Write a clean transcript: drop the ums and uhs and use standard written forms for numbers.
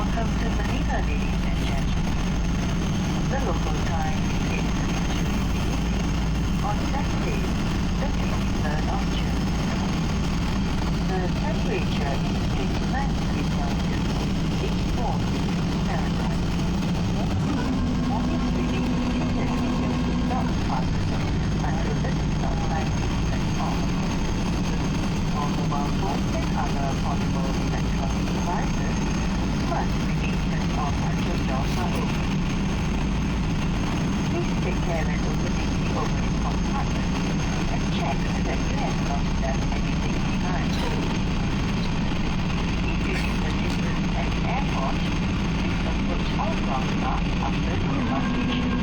Welcome to Manila, ladies and gentlemen. The local time is 3:20 on Saturday, the 23rd of June. The temperature is 29 degrees Celsius, 84 degrees Fahrenheit. Morning reading indicates the stop faster until the stop line is turned off. All mobile phones and other portable electronic devices must remain turned off until doors are open. Please take care when opening the overhead compartment and check that you have not left anything behind. If you need assistance at the airport, please approach our ground staff after the embarkation.